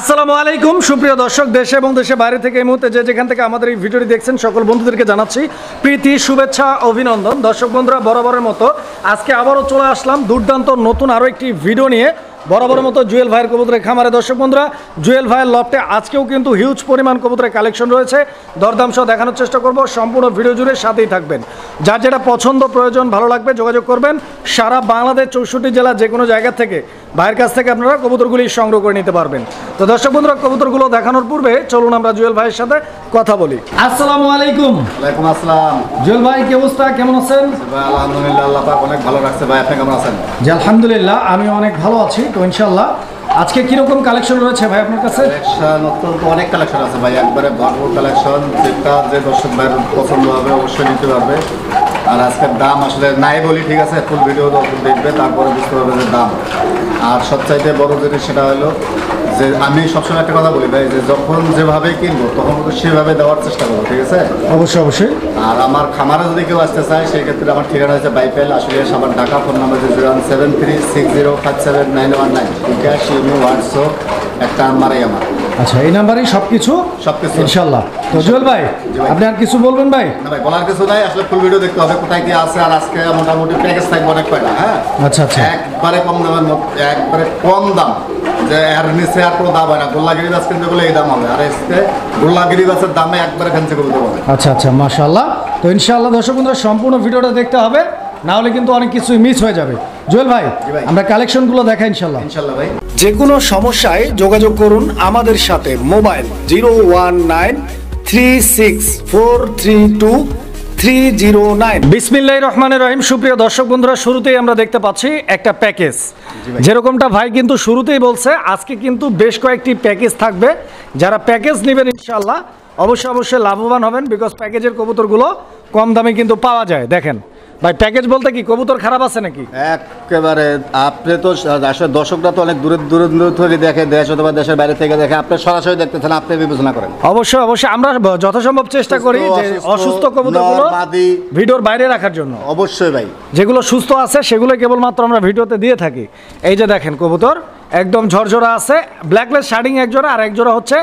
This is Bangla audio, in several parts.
আসসালামু আলাইকুম সুপ্রিয় দর্শক, দেশে এবং দেশের বাইরে থেকে এই মুহূর্তে যে যেখান থেকে আমাদের এই ভিডিওটি দেখছেন সকল বন্ধুদেরকে জানাচ্ছি প্রীতি, শুভেচ্ছা, অভিনন্দন। দর্শক বন্ধুরা, বরাবরের মতো আজকে আবারও চলে আসলাম দুর্দান্ত নতুন আরও একটি ভিডিও নিয়ে। বরাবরের মতো জুয়েল ভাইয়ের কবুতরের খামারে। দর্শক বন্ধুরা, জুয়েল ভাইয়ের লফটে আজকেও কিন্তু হিউজ পরিমাণ কবুতরের কালেকশন রয়েছে, দরদাম সহ দেখানোর চেষ্টা করব। সম্পূর্ণ ভিডিও জুড়ে সাথেই থাকবেন। যার যেটা পছন্দ প্রয়োজন ভালো লাগবে যোগাযোগ করবেন। সারা বাংলাদেশ 64 জেলা যে কোনো জায়গা থেকে ভাইয়ের কাছ থেকে আপনারা কবুতরগুলি সংগ্রহ করে নিতে পারবেন। তো দর্শক বন্ধুরা, কবুতরগুলো দেখানোর পূর্বে চলুন আমরা জুয়েল ভাইয়ের সাথে কথা বলি। আসসালামু আলাইকুম। ওয়ালাইকুম আসসালাম। জুয়েল ভাই, কি অবস্থা, কেমন আছেন? ভাই আলহামদুলিল্লাহ, আল্লাহ পাক অনেক ভালো রাখছে। ভাই আপনি কেমন আছেন? জি আলহামদুলিল্লাহ, আমি অনেক ভালো আছি। তো ইনশাআল্লাহ আজকে কিরকম কালেকশন রয়েছে ভাই আপনার কাছে? অত্যন্ত অনেক কালেকশন আছে ভাই, একবারে ভরপুর কালেকশন। যেটা যে দর্শক ভাইয়ের পছন্দ হবে অবশ্যই নিতে পারবে। আর আজকের দাম আসলে নাই বলি, ঠিক আছে, ফুল ভিডিও দেখবে তারপরে বুঝতে পারবে যে দাম। আর সবচাইতে বড় জিনিস সেটা হলো যে আমি সবসময় একটা কথা বলি ভাই, যে যখন যেভাবে কিনবো তখন সেভাবে দেওয়ার চেষ্টা করবো, ঠিক আছে? অবশ্যই অবশ্যই। আর আমার খামারে যদি কেউ আসতে চায় সেই ক্ষেত্রে আমার ঠিকানা হচ্ছে বাইপেল, আসলে সাবান Dhaka. Phone number 01736057919। Bkash, email, WhatsApp একটা নাম্বারই আমার। আচ্ছা, এই নাম্বারেই সবকিছু ইনশাআল্লাহ। তো জুয়েল ভাই, আপনি আর কিছু বলবেন ভাই? না ভাই, বলার কিছু নাই, আসলে ফুল ভিডিও দেখতে হবে কোথায় কি আছে। আর আজকে মোটামুটি প্যাকেজ থাকবে অনেক কয়টা। হ্যাঁ, আচ্ছা আচ্ছা, একবারে কম দামের মধ্যে, একবারে কম দাম, যে এর নিচে আর কোনো দাম হয় না। গোল্লাগিরি গাছ কিনতে গেলে এই দাম হবে, আর এসে গোল্লাগিরি গাছের দামে একবারে ফ্যান্সি করে দেবো। আচ্ছা আচ্ছা, মাশাআল্লাহ। তো ইনশাআল্লাহ দর্শক বন্ধুরা, সম্পূর্ণ ভিডিওটা দেখতে হবে, না হলে কিন্তু অনেক কিছুই মিস হয়ে যাবে। জুয়েল ভাই, আমরা কালেকশনগুলো দেখাই ইনশাআল্লাহ। ইনশাআল্লাহ ভাই। যে কোনো সমস্যায় যোগাযোগ করুন আমাদের সাথে। মোবাইল 01936432309। বিসমিল্লাহির রহমানির রহিম। সুপ্রিয় দর্শক বন্ধুরা, শুরুতেই আমরা দেখতে পাচ্ছি একটা প্যাকেজ। যেরকমটা ভাই কিন্তু শুরুতেই বলছে, আজকে কিন্তু বেশ কয়েকটি প্যাকেজ থাকবে। যারা প্যাকেজ নেবেন ইনশাআল্লাহ অবশ্যই লাভবান হবেন, বিকজ প্যাকেজের কবুতরগুলো কম দামে কিন্তু পাওয়া যায়। দেখেন ভাই, প্যাকেজ বলতে কি কবুতর খারাপ আছে নাকি? একেবারে আপনি তো আসলে দর্শকরা তো অনেক দূরে থেকে দেখে, দেশ অথবা দেশের বাইরে থেকে দেখে, আপনি সরাসরি দেখতেছেন, আপনি বিবেচনা করেন। অবশ্যই আমরা যথাসম্ভব চেষ্টা করি যে অসুস্থ কবুতরগুলো ভিডিওর বাইরে রাখার জন্য। অবশ্যই ভাই, যেগুলো সুস্থ আছে সেগুলো কেবলমাত্র আমরা ভিডিওতে দিয়ে থাকি। এই যে দেখেন কবুতর একদম ঝরঝরা আছে, ব্ল্যাকলেস শার্ডিং এক জোড়া, আর এক জোড়া হচ্ছে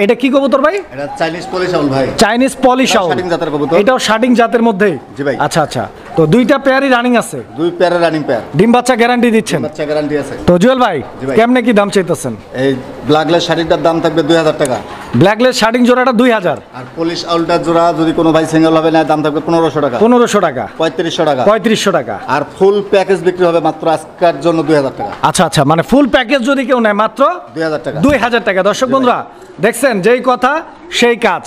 এটা কি কবুতর ভাই? এটা চাইনিজ পলিশ আউল ভাই। চাইনিজ পলিশ আউল, শার্টিং জাতের কবুতর। এটাও শার্টিং জাতের মধ্যেই? জি ভাই। আচ্ছা আচ্ছা, তো দুইটা পেয়ারই রানিং আছে? দুই পেয়ারের রানিং পেয়ার। ডিম বাচ্চা গ্যারান্টি দিচ্ছেন? বাচ্চা গ্যারান্টি আছে। তো জুয়েল ভাই, কেমনে কি দাম চাইতেছেন? এই ব্ল্যাকলেস শার্টিংটার দাম থাকবে 2000 টাকা। ব্ল্যাকলেস শার্টিং জোড়াটা 2000। আর পলিশ আউলটার জোড়া যদি কোনো ভাই সিঙ্গেল হবে না, দাম থাকবে 1500 টাকা। 1500 টাকা, 3500 টাকা, 3500 টাকা। আর ফুল প্যাকেজ বিক্রি হবে মাত্র আজকের জন্য 2000 টাকা। আচ্ছা আচ্ছা, মানে ফুল প্যাকেজ যদি কেউ নেয় মাত্র 2000 টাকা। 2000 টাকা। দর্শক বন্ধুরা দেখছেন, যেই কথা সেই কাজ।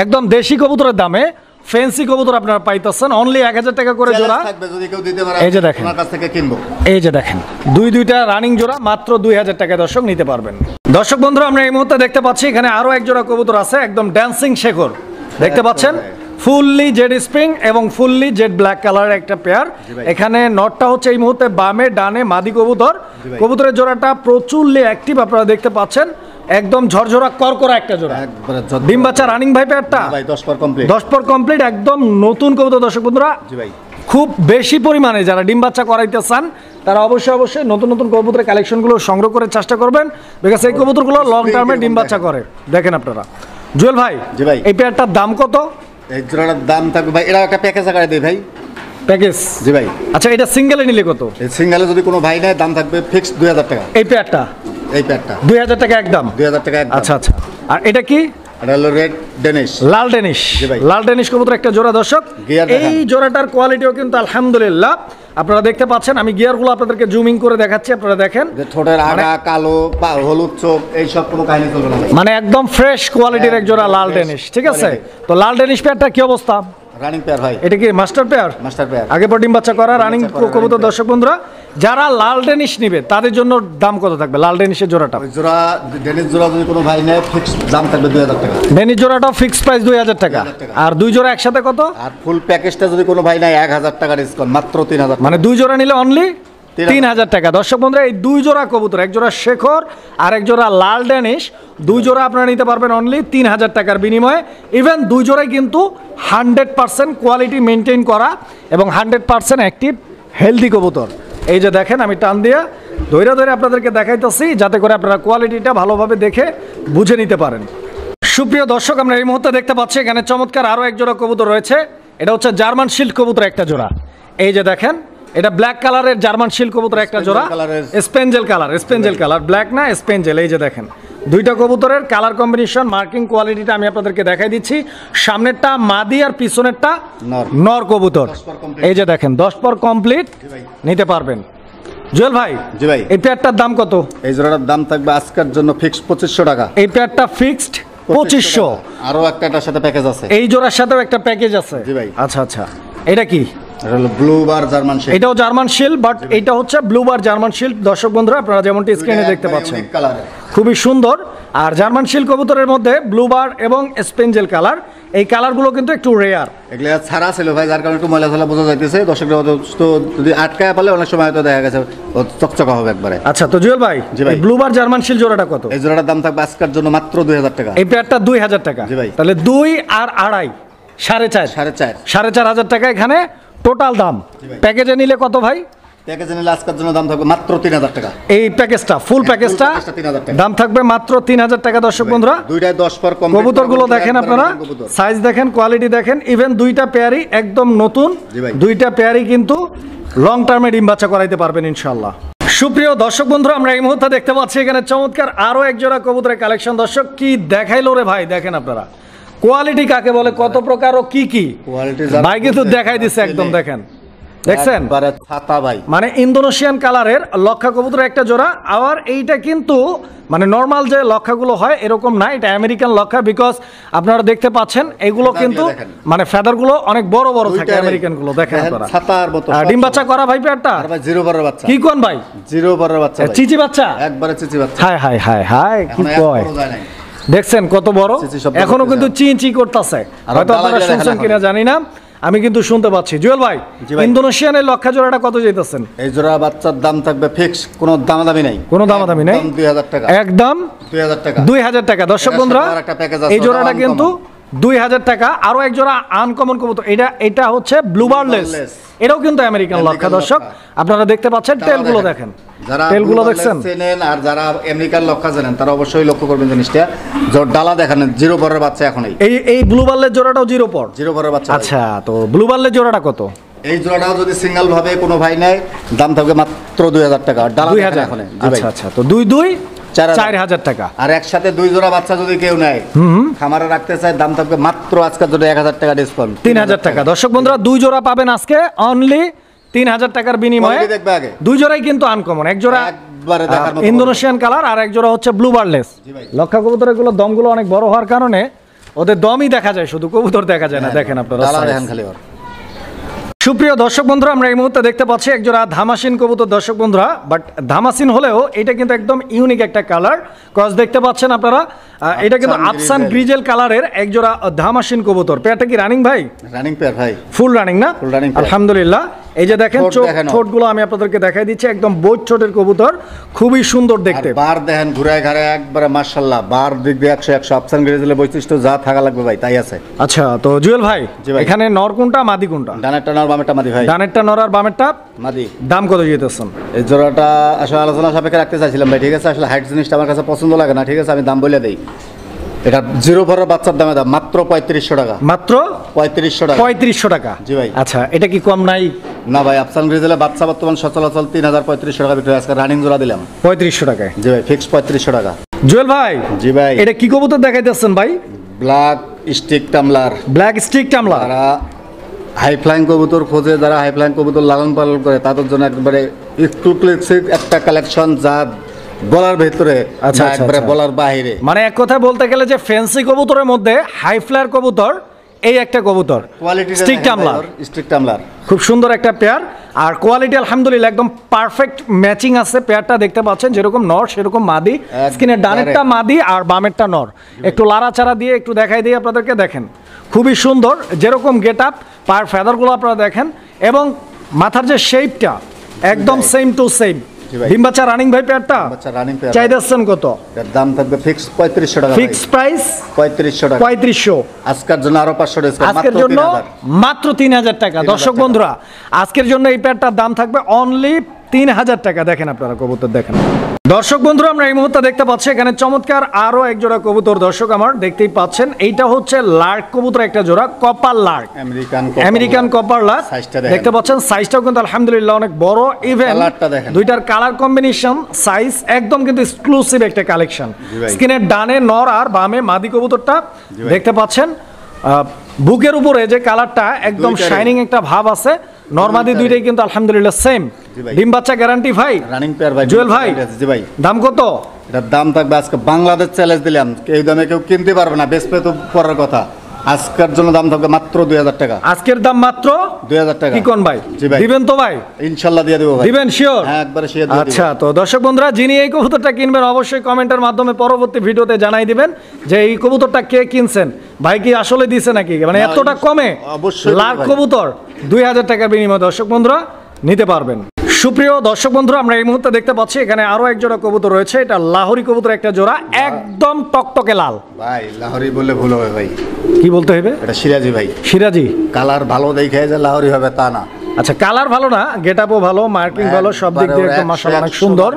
একদম দেশি কবুতরের দামে ফ্যান্সি কবুতর আপনারা পাইতেছেন অনলি 1000 টাকা করে জোড়া। যদি কেউ দিতে পারে, এই যে দেখেন, ওনার কাছ থেকে কিনবো। এই যে দেখেন দুইটা রানিং জোড়া মাত্র 2000 টাকা দর্শক নিতে পারবেন। দর্শক বন্ধুরা, আমরা এই মুহূর্তে দেখতে পাচ্ছি এখানে আরো এক জোড়া কবুতর আছে, একদম ড্যান্সিং শেখর। দেখতে পাচ্ছেন ফুললি জেড স্প্রিং এবং ফুললি জেড ব্ল্যাক কালারের একটা পেয়ার। এখানে নটটা হচ্ছে এই মুহূর্তে বামে, ডানে মাদি কবুতর। কবুতরের জোড়াটা প্রচুরলি অ্যাক্টিভ, আপনারা দেখতে পাচ্ছেন, একদম ঝরঝরা করকরা একটা জোড়া। ডিম বাচ্চা রানিং ভাই পেয়ারটা? ভাই 10 পর কমপ্লিট। 10 পর কমপ্লিট, একদম নতুন কবুতর। দর্শক বন্ধুরা, জি ভাই, খুব বেশি পরিমাণে যারা ডিম বাচ্চা করাইতে চান তারা অবশ্যই নতুন কবুতরের কালেকশনগুলো সংগ্রহ করে চেষ্টা করবেন, বিকজ এই কবুতরগুলো লং টার্মে ডিম বাচ্চা করে। দেখেন আপনারা। জুয়েল ভাই, জি ভাই, এই পেয়ারটার দাম কত? এই জোড়াটার দাম থাকবে ভাই, এটা একটা প্যাকেজ আকারে দেই ভাই। প্যাকেজ? জি ভাই। আচ্ছা, এটা সিঙ্গেলে নিলে কত? এই সিঙ্গেলে যদি কোনো ভাই নেয় দাম থাকবে ফিক্সড 2000 টাকা। এই পেয়ারটা? এই পেয়ারটা 2000 টাকা একদম? 2000 টাকা একদম। আচ্ছা আচ্ছা, আর এটা কি? এটা হলো রেড ডেনিশ, লাল ডেনিশ। জি ভাই, লাল ডেনিশ কবুতর একটা জোড়া। দর্শক, এই জোড়াটার কোয়ালিটিও কিন্তু আলহামদুলিল্লাহ আপনারা দেখতে পাচ্ছেন। আমি গিয়ারগুলো আপনাদেরকে জুমিং করে দেখাচ্ছি, আপনারা দেখেন। ঠোঁটের আগা কালো, হলুদ চোখ, এই সব কোনো কাহিনী চলবে না, মানে একদম ফ্রেশ কোয়ালিটির এক জোড়া লাল ডেনিশ। ঠিক আছে, তো লাল ডেনিশ পেয়ারটা কি অবস্থা? রানিং পেয়ার ভাই। এটা কি মাস্টার পেয়ার? মাস্টার পেয়ার, আগে পর ডিম বাচ্চা করা রানিং কবুতর। দর্শক বন্ধুরা, যারা লাল ডেনিশ নেবে তাদের জন্য দাম কত থাকবে লাল ডেনিশের জোড়াটা? জোড়া ডেনিশ জোড়া যদি কোনো ভাই নেয় ফিক্সড দাম থাকবে 2000 টাকা। ডেনিশ জোড়াটাও ফিক্সড প্রাইস 2000 টাকা। আর দুই জোড়া একসাথে কত? আর ফুল প্যাকেজটা যদি কোনো ভাই নেয় 1000 টাকা ডিসকাউন্ট, মাত্র 3000। মানে দুই জোড়া নিলে অনলি 3000 টাকা। দর্শক বন্ধুরা, এই দুই জোড়া কবুতর, এক জোড়া শেখর আর এক জোড়া লাল ডেনিশ, দুই জোড়া আপনারা নিতে পারবেন অনলি 3000 টাকার বিনিময়ে। ইভেন দুই জোড়াই কিন্তু 100% কোয়ালিটি মেনটেন করা এবং 100% অ্যাক্টিভ হেলদি কবুতর। এই যে দেখেন আমি টান দিয়া ধৈর্য ধরে আপনাদেরকে দেখাইতেছি যাতে করে আপনারা কোয়ালিটিটা ভালোভাবে দেখে বুঝে নিতে পারেন। সুপ্রিয় দর্শক, আমরা এই মুহূর্তে দেখতে পাচ্ছি এখানে চমৎকার আরও এক জোড়া কবুতর রয়েছে। এটা হচ্ছে জার্মান শিল্ড কবুতর একটা জোড়া। এই যে দেখেন এটা ব্ল্যাক কালারের জার্মান শিল্ড কবুতর একটা জোড়া, স্পেঞ্জেল কালার, ব্ল্যাক না স্পেঞ্জেল। এই যে দেখেন দুইটা কবুতরের কালার কম্বিনেশন, মার্কিং কোয়ালিটিটা আমি আপনাদেরকে দেখাই দিচ্ছি। সামনেরটা মাদি আর পিছনেরটা নর কবুতর। এই যে দেখেন 10 পর কমপ্লিট নিতে পারবেন। জুয়েল ভাই, জি ভাই, এই পেয়ারটার দাম কত? এই জোড়াটার দাম থাকবে আজকের জন্য ফিক্সড 2500 টাকা। এই পেয়ারটা ফিক্সড 2500। আরো একটা এটার সাথে প্যাকেজ আছে, এই জোড়ার সাথেও একটা প্যাকেজ আছে। জি ভাই। আচ্ছা আচ্ছা, এটা কি? এটা হলো ব্লু বার জার্মান শিল্ড। এটাও জার্মান শিল্ড, বাট এটা হচ্ছে ব্লু বার জার্মান শিল্ড। দর্শক বন্ধুরা আপনারা যেমনটি স্ক্রিনে দেখতে পাচ্ছেন খুবই সুন্দর। আর জার্মান শিল্ড কবুতরের মধ্যে ব্লু বার এবং স্পেঞ্জেল কালার, এই কালারগুলো কিন্তু একটু রেয়ার। এগুলো ছাড়া ছিল ভাই, যার কারণে একটু ময়লা ঝালা বোঝা যাইতেছে। দর্শকরা তো যদি আটকায় পারলে অনেক সময় হয়তো দেখা গেছে চকচকা হবে একবারে। আচ্ছা, তো জুয়েল ভাই, ব্লু বার জার্মান শিল্ড জোড়াটা কত? এই জোড়াটার দাম থাকবে আজকের জন্য মাত্র 2000 টাকা। এই পেয়ারটা 2000 টাকা। জি ভাই। তাহলে 2 আর 2.5 4.5 টাকা এখানে টোটাল দাম। প্যাকেজে নিলে কত ভাই? প্যাকেজে নিলে আজকের জন্য দাম থাকবে মাত্র 3000 টাকা। এই প্যাকেজটা ফুল প্যাকেজটা 3000 টাকা দাম থাকবে মাত্র 3000 টাকা। দর্শক বন্ধুরা দুইটায় 10 পর কম কবুতরগুলো দেখেন আপনারা, সাইজ দেখেন, কোয়ালিটি দেখেন। ইভেন দুইটা পেয়ারই একদম নতুন, দুইটা পেয়ারই কিন্তু লং টার্মে ডিম বাচ্চা করাইতে পারবেন ইনশাআল্লাহ। সুপ্রিয় দর্শক বন্ধুরা, আমরা এই মুহূর্তে দেখতে পাচ্ছি এখানে চমৎকার আরো এক জোড়া কবুতরের কালেকশন। দর্শক কি দেখাইলো রে ভাই, দেখেন আপনারা কোয়ালিটি কাকে বলে, কত প্রকার ও কি কি ভাই কিন্তু দেখাই দিচ্ছে একদম। দেখেন দেখছেন মানে ইন্দোনেশিয়ান কালারের লক্ষা কবুতর একটা জোড়া। আবার এইটা কিন্তু মানে নর্মাল যে লক্ষাগুলো হয় এরকম না, এটা আমেরিকান লক্ষা। বিকজ আপনারা দেখতে পাচ্ছেন এগুলো কিন্তু মানে ফেদারগুলো অনেক বড় বড় থাকে আমেরিকান গুলো। দেখেন আপনারা ডিম বাচ্চা করা ভাই পেয়ারটা জিরো বারের বাচ্চা। কি কোন ভাই? জিরো বারের বাচ্চা, চিচি বাচ্চা, একবারে চিচি বাচ্চা। হায় হায় হায় হায়, কি কয় দেখছেন কত বড়, এখনো কিন্তু চিচি করতেছে। হয়তো আপনারা শুনছেন কিনা জানি না, আমি কিন্তু শুনতে পাচ্ছি। জুয়েল ভাই, ইন্দোনেশিয়ানের লক্ষা জোড়াটা কত যাইতেছেন? এই জোড়া বাচ্চার দাম থাকবে ফিক্স, কোনো দামাদামি নাই, কোনো দামাদামি নাই, 2000 টাকা, একদম 2000 টাকা, 2000 টাকা। দর্শক বন্ধুরা এই জোড়াটা কিন্তু 2000 টাকা। আরো এক জোড়া আনকমন কবুতর, এটা হচ্ছে ব্লু বারলেস, এটাও কিন্তু আমেরিকান লক্ষা। দর্শক আপনারা দেখতে পাচ্ছেন টেলগুলো দেখেন, যারা টেলগুলো দেখছেন চেনেন আর যারা আমেরিকান লক্ষা জানেন তারা অবশ্যই লক্ষ্য করবেন জিনিসটা। জোর ডালা দেখেন, জিরো পরের বাচ্চা এখনই। এই ব্লু বারলেস জোড়াটাও জিরো পরের বাচ্চা। আচ্ছা, তো ব্লু বারলেস জোড়াটা কত? এই জোড়াটাও যদি সিঙ্গেল ভাবে কোনো ভাই নেয় দাম থাকবে মাত্র 2000 টাকা। ডালা 2000 এখন। আচ্ছা আচ্ছা, তো 4000 টাকা। আর একসাথে 2 জোড়া বাচ্চা যদি কেউ নেয় খামারে রাখতে চায় দাম থাকবে মাত্র আজকের জন্য 1000 টাকা ডিসকাউন্ট, 3000 টাকা। দর্শক বন্ধুরা 2 জোড়া পাবেন আজকে অনলি 3000 টাকার বিনিময়ে। দেখবে আগে 2 জোড়াই কিন্তু আনকমন, এক জোড়া ইন্দোনেশিয়ান কালার আর এক জোড়া হচ্ছে ব্লু বারলেস। লক্ষা কবুতরের গুলো দমগুলো অনেক বড় হওয়ার কারণে ওদের দমই দেখা যায়, শুধু কবুতর দেখা যায় না। দেখেন আপনারা খালি। সুপ্রিয় দর্শক বন্ধুরা, আমরা এই মুহূর্তে দেখতে পাচ্ছি একজোড়া ধামাসিন কবুতর। দর্শক বন্ধুরা, বাট ধামাসিন হলেও এটা কিন্তু একদম ইউনিক একটা কালার। ক্রস দেখতে পাচ্ছেন আপনারা, এটা কিন্তু আফসান গ্রিজেল কালারের একজোড়া ধামাসিন কবুতর। পেয়ারটা কি রানিং ভাই? রানিং পেয়ার ভাই, ফুল রানিং না? আলহামদুলিল্লাহ। এই যে দেখেন ঠোঁটগুলো আমি আপনাদেরকে দেখাই দিচ্ছি, একদম বৈট ঠোঁটের কবুতর, খুবই সুন্দর দেখতে। বার দেখেন ঘুরায় ঘাড়ে একবারে মাশাআল্লাহ, বার দিক দিয়ে 100 আফসান গ্রিজেলের বৈশিষ্ট্য যা থাকা লাগবে ভাই তাই আছে। আচ্ছা, তো জুয়েল ভাই এখানে নর কোনটা মাদি কোনটা? ডানেরটা নর বামেরটা মাদি ভাই। ডানেরটা নর আর বামেরটা মাদি। দাম কত যেতেছেন? এই জোড়াটা আসলে আলোচনা সাপেক্ষে রাখতে চাইছিলাম ভাই, ঠিক আছে। আসলে হাইট জিনিসটা আমার কাছে পছন্দ লাগে না, ঠিক আছে, আমি দাম বলে দেই। এটা জিরো পরের বাচ্চার দামে দাম মাত্র 3500 টাকা। মাত্র 3500 টাকা। 3500 টাকা, জি ভাই। আচ্ছা, এটা কি কম নাই? না ভাই, আফসান গ্রিজেলের বাচ্চা বর্তমান সচরাচর 3500 টাকা বিক্রি হয়, আজকে রানিং জোড়া দিলাম 3500 টাকায়। জি ভাই, ফিক্স 3500 টাকা। জুয়েল ভাই, জি ভাই, এটা কি কবুতর দেখাইতেছেন ভাই? Black stick tumbler. Black stick tumbler. যারা হাই ফ্লাইং কবুতর খোঁজে, যারা হাই ফ্লাইং কবুতর লালন পালন করে তাদের জন্য একবারে এক্সক্লুসিভ একটা কালেকশন, যা বলার ভেতরে একবারে বলার বাইরে। মানে এক কথা বলতে গেলে যে ফ্যান্সি কবুতরের মধ্যে হাই ফ্লায়ার কবুতর এই একটা কবুতর, স্টিক টামলার। স্টিক টামলার খুব সুন্দর একটা পেয়ার, আর কোয়ালিটি আলহামদুলিল্লাহ একদম পারফেক্ট ম্যাচিং আছে। পেয়ারটা দেখতে পাচ্ছেন যেরকম নর সেরকম মাদি। স্কিনের ডানেরটা মাদি আর বামেরটা নর। একটু লাড়াচাড়া দিয়ে একটু দেখাই দিই আপনাদেরকে। দেখেন খুবই সুন্দর, যেরকম গেট আপ, পায়ের ফেদারগুলো আপনারা দেখেন, এবং মাথার যে শেপটা একদম সেম টু সেম। ডিম বাচ্চা রানিং ভাই পেয়ারটা? বাচ্চা রানিং পেয়ার। চাই দিচ্ছেন কত? এর দাম থাকবে ফিক্স 3500 টাকা। ফিক্স প্রাইস 3500 টাকা। 3500। আজকের জন্য আরো 500 ডিসকাউন্ট, আজকের জন্য মাত্র 3000 টাকা। দর্শক বন্ধুরা, আজকের জন্য এই পেয়ারটার দাম থাকবে অনলি 3000 টাকা। দেখেন আপনারা কবুতর দেখেন। দর্শক বন্ধুরা আমরা এই মুহূর্তে দেখতে পাচ্ছি এখানে চমৎকার আরো এক জোড়া কবুতর। দর্শক আমার দেখতেই পাচ্ছেন এইটা হচ্ছে লার্ক কবুতর একটা জোড়া, copper Lark, American copper Lark. দেখতে পাচ্ছেন সাইজটাও কিন্তু আলহামদুলিল্লাহ অনেক বড়। ইভেন দুইটার কালার কম্বিনেশন সাইজ একদম কিন্তু এক্সক্লুসিভ একটা কালেকশন। স্ক্রিনের ডানে নর আর বামে মাদি কবুতরটা দেখতে পাচ্ছেন। বুকের উপরে যে কালারটা একদম শাইনিং একটা ভাব আছে। নরমাদি দুইটাই কিন্তু আলহামদুলিল্লাহ সেম। ডিম বাচ্চা গ্যারান্টি ভাই, রানিং পেয়ার ভাই। জুয়েল ভাই জি ভাই, দাম কত? এটার দাম থাকবে আজকে বাংলাদেশ চ্যালেঞ্জ দিলাম, এই দামে কেউ কিনতে পারবে না, বেচবে তো পরের কথা। আজকের জন্য দাম থাকবে মাত্র 2000 টাকা। আজকের দাম মাত্র 2000 টাকা। কি কোন ভাই? জি ভাই, দিবেন তো ভাই? ইনশাআল্লাহ দিয়ে দেব ভাই। দিবেন শিওর? হ্যাঁ, একবারে শিওর দিয়ে দেব। আচ্ছা, তো দর্শক বন্ধুরা যিনি এই কবুতরটা কিনবেন অবশ্যই কমেন্টের মাধ্যমে পরবর্তী ভিডিওতে জানাই দিবেন যে এই কবুতরটা কে কিনছেন, ভাই কি আসলে দিছে নাকি, মানে এতটা কমে অবশ্যই লাখ কবুতর 2000 টাকার বিনিময়ে দর্শক বন্ধুরা নিতে পারবেন। সুপ্রিয় দর্শক বন্ধুরা আমরা এই মুহূর্তে দেখতে পাচ্ছি এখানে আরো এক জোড়া কবুতর রয়েছে। এটা লাহোরি কবুতর একটা জোড়া, একদম টকটকে লাল। ভাই লাহোরি বললে ভুল হবে ভাই, কি বলতে হবে? এটা সিরাজি ভাই। সিরাজি কালার ভালো দেখে যে লাহোরি হবে তা না। আচ্ছা, কালার ভালো না, গেটআপও ভালো, মার্কিং ভালো, সব দিক দিয়ে একদম মাশাআল্লাহ অনেক সুন্দর।